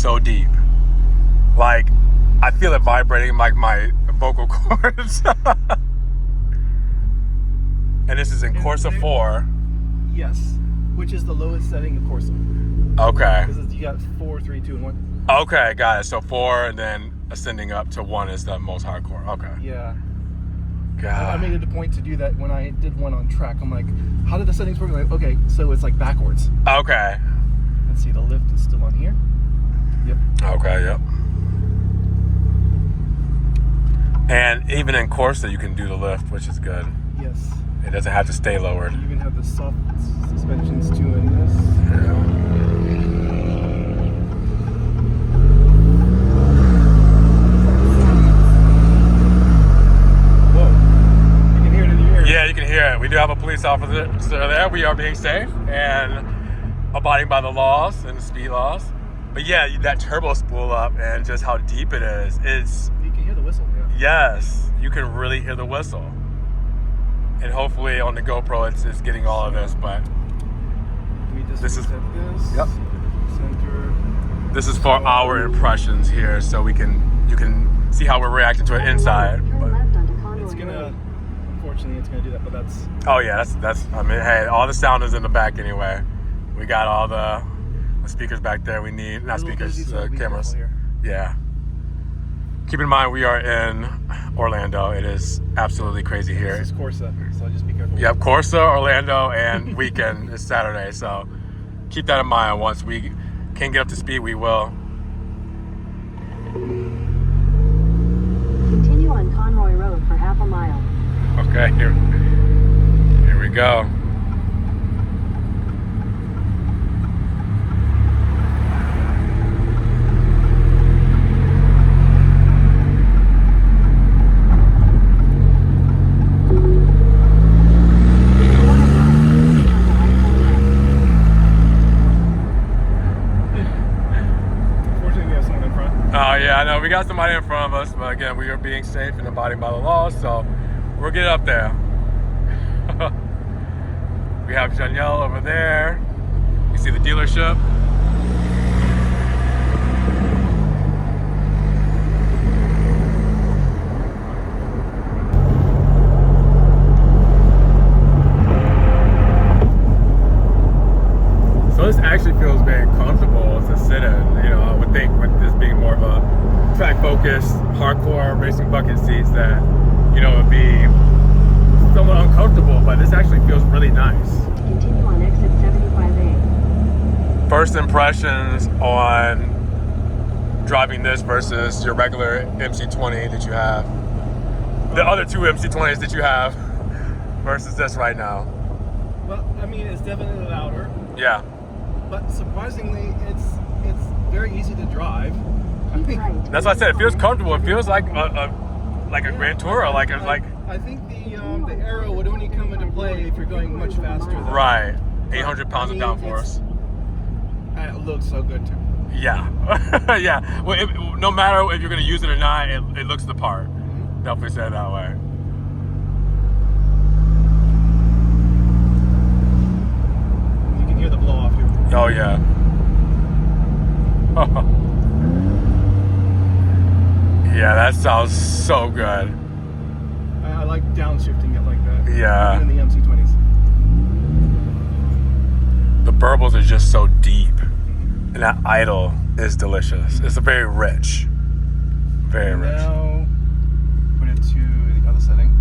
so deep. Like, I feel it vibrating like my vocal cords. And this is in Corse 4. Yes, which is the lowest setting of Corse. Okay. Because you got 4, 3, 2, and 1. Okay, got it. So 4 and then ascending up to 1 is the most hardcore. Okay. Yeah. God. I made it a point to do that when I did one on track. I'm like, how did the settings work? I'm like, okay, so it's like backwards. Okay. Let's see, the lift is still on here. Yep. Okay, yep. And even in Corsa, you can do the lift, which is good. Yes. It doesn't have to stay lowered. You even have the soft suspensions too in this. Yeah. Whoa. You can hear it in your ear. Yeah, you can hear it. We do have a police officer there. We are being safe and abiding by the laws and the speed laws. But yeah, that turbo spool up and just how deep it is. You can hear the whistle, yeah. Yes, you can really hear the whistle. And hopefully on the GoPro it's getting all of this, but this is Yep. Center. This is for our impressions here, so you can see how we're reacting to it inside. But It's gonna, unfortunately, it's gonna do that, but that's. oh yeah, that's. I mean, hey, all the sound is in the back anyway. We got all the speakers back there. We need not speakers, cameras. Yeah. Keep in mind we are in Orlando. It is absolutely crazy here. This is Corsa, so just be careful. Yep, Corsa, Orlando, and weekend is Saturday. So keep that in mind. Once we can get up to speed, we will. Continue on Conroy Road for half a mile. Okay, here we go. Oh yeah, I know we got somebody in front of us, but again, we are being safe and abiding by the laws, so we'll get up there. We have Danielle over there. You see the dealership. So this actually feels very comfortable to sit in. You know, I would think with this being more of a track-focused, hardcore racing bucket seats that, you know, would be somewhat uncomfortable, but this actually feels really nice. Continue on exit 75A. First impressions on driving this versus your regular MC20 that you have. The other two MC20s that you have versus this right now. Well, I mean, it's definitely louder. Yeah. But surprisingly, it's very easy to drive. I Keep think right. That's why I said it feels comfortable. It feels like a Grand Tourer, like I think the aero would only come into play if you're going much faster. right, 800 pounds of downforce. It looks so good too. Yeah, yeah. Well, no matter if you're gonna use it or not, it looks the part. Definitely say it that way. You can hear the blow off here. Oh yeah. Yeah, that sounds so good. I like downshifting it like that. Yeah. Even in the MC20s. The burbles are just so deep, and that idle is delicious. It's very rich, very rich. Now, put it to the other setting.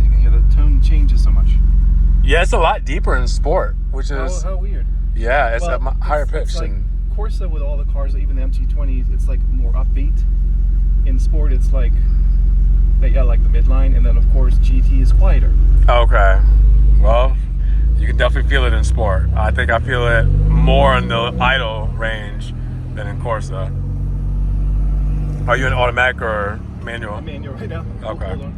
You can hear the tone changes so much. Yeah, it's a lot deeper in sport, which is How weird. yeah, it's Well, a higher pitch. It's like And Corsa with all the cars, even the MC20s, it's like more upbeat. In sport, it's like the midline, and then of course GT is quieter. okay, well, you can definitely feel it in sport. I think I feel it more in the idle range than in Corsa. Are you in automatic or manual? I'm manual right now. Okay. Hold on.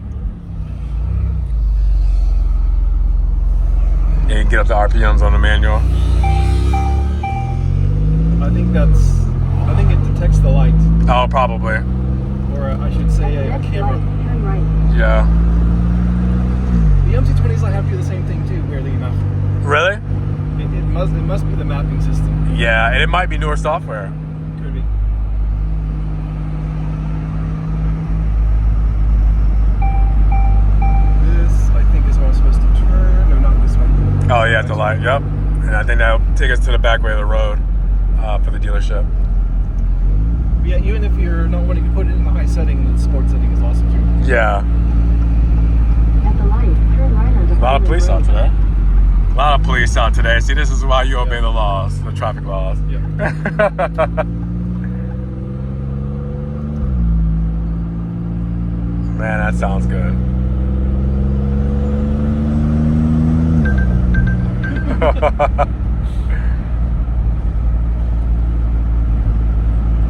Yeah, you can get up to RPMs on the manual. I think it detects the light, Oh, probably. or I should say a Next camera. right, turn right. Yeah. The MC20s I have to do the same thing too, weirdly enough. Really? It must be the mapping system. Yeah, and it might be newer software. Could be. Yeah, at the light. Yep. And I think that'll take us to the back way of the road for the dealership. Yeah, even if you're not wanting to put it in the high setting, the sport setting is awesome too. Yeah. At the light, turn right onto A lot of police out Road. today. A lot of police out today. See, this is why you obey the laws, the traffic laws. Yeah. Man, that sounds good.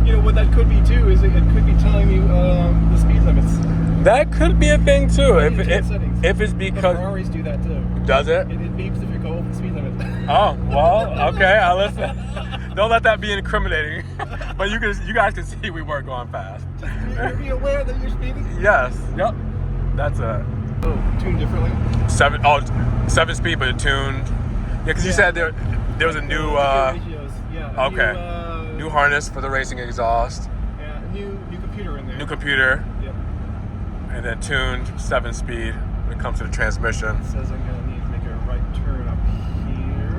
You know what that could be too is it could be telling you the speed limits. That could be a thing too. If it's The because Ferraris do that too. does it? It beeps if you go over the speed limit. Oh well, okay. I'll listen. Don't let that be incriminating. But you guys can see we weren't going fast. Be aware that you're speeding. Yes. Yep. That's it. Oh, tuned differently. 7 speed, but it tuned. Yeah, because you said there was a new Ratios. Yeah. okay. New harness for the racing exhaust. Yeah, a new computer in there. New computer. Yep. And then tuned 7 speed when it comes to the transmission. It says I'm gonna need to make a right turn up here.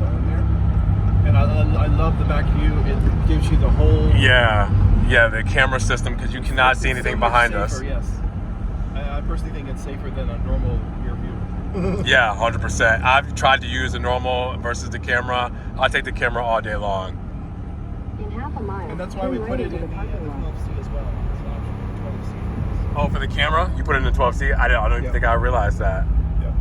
Down there. And I love the back view. It gives you the whole. Yeah, the camera system because you cannot see anything so much behind safer, us. Yes. I personally think it's safer than a normal rear view. Yeah, 100%. I've tried to use the normal versus the camera. I'll take the camera all day long. In half a mile, And that's why turn we right put it into in the the parking lot. 12C as well. It's an option for 12C. Oh, for the camera? You put it in the 12C? I don't even Yeah. think I realized that. Yeah.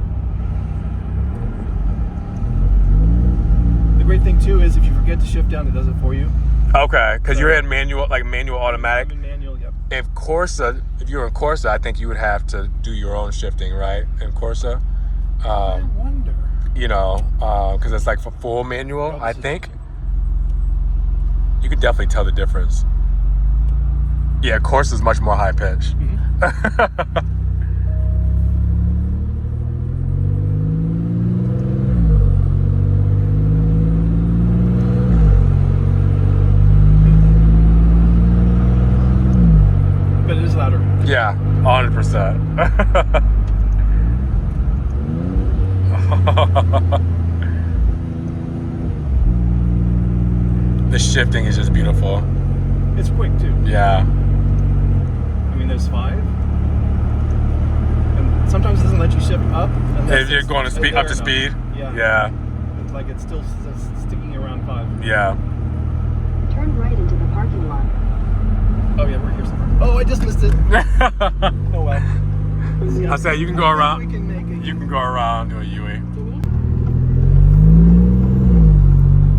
The great thing too is if you forget to shift down, it does it for you. Okay, because you're in manual automatic. I'm in manual, yep. If you're in Corse, I think you would have to do your own shifting, right? In Corse, I wonder. you know, because it's like for full manual. I think you could definitely tell the difference. Yeah, Corse is much more high pitch. But it is louder. Yeah, 100%. The shifting is just beautiful. It's quick too. Yeah. I mean, there's 5. And sometimes it doesn't let you shift up. If you're going to speed up to speed. Yeah. Yeah. It's like it's still sticking around 5. Yeah. Turn right into the parking lot. Oh yeah, we're here somewhere. Oh, I just missed it. Oh well. See, I said you can go I think around. We can make it. You can go around do a UE.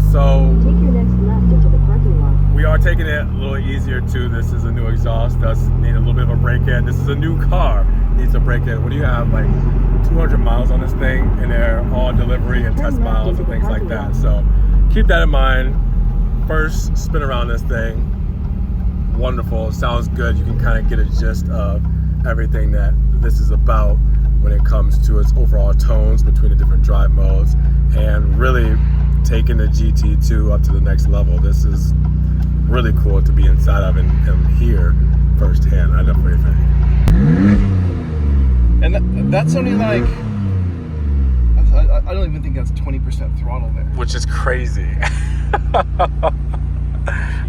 Take So your next left into the parking lot. we are taking it a little easier too. This is a new exhaust. Does need a little bit of a break in. This is a new car. Needs a break in. What do you have? Like 200 miles on this thing, and they're all delivery and test miles and things like that. So keep that in mind. First spin around this thing. Wonderful. Sounds good. You can kind of get a gist of everything that this is about when it comes to its overall tones between the different drive modes and really taking the GT2 up to the next level. This is really cool to be inside of and hear firsthand, I definitely think. And that's only like, I don't even think that's 20% throttle there. Which is crazy.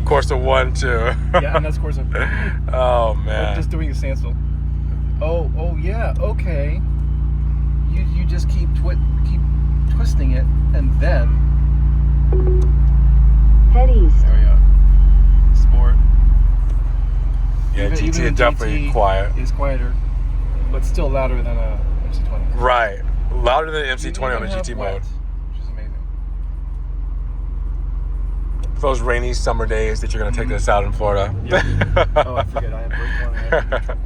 Corse 1, 2. Yeah, and that's Corse. Oh man. Just doing a standstill. Oh yeah, okay. You just keep twisting it, and then Head east. there we go. Sport. Yeah, Even GT the is definitely GT quiet. Is quieter, but still louder than a MC20. Right. Louder than the MC20 on the Even have GT wet, mode. which is amazing. For those rainy summer days that you're going to take this out in Florida. Yeah. Oh, I forget. I have break one.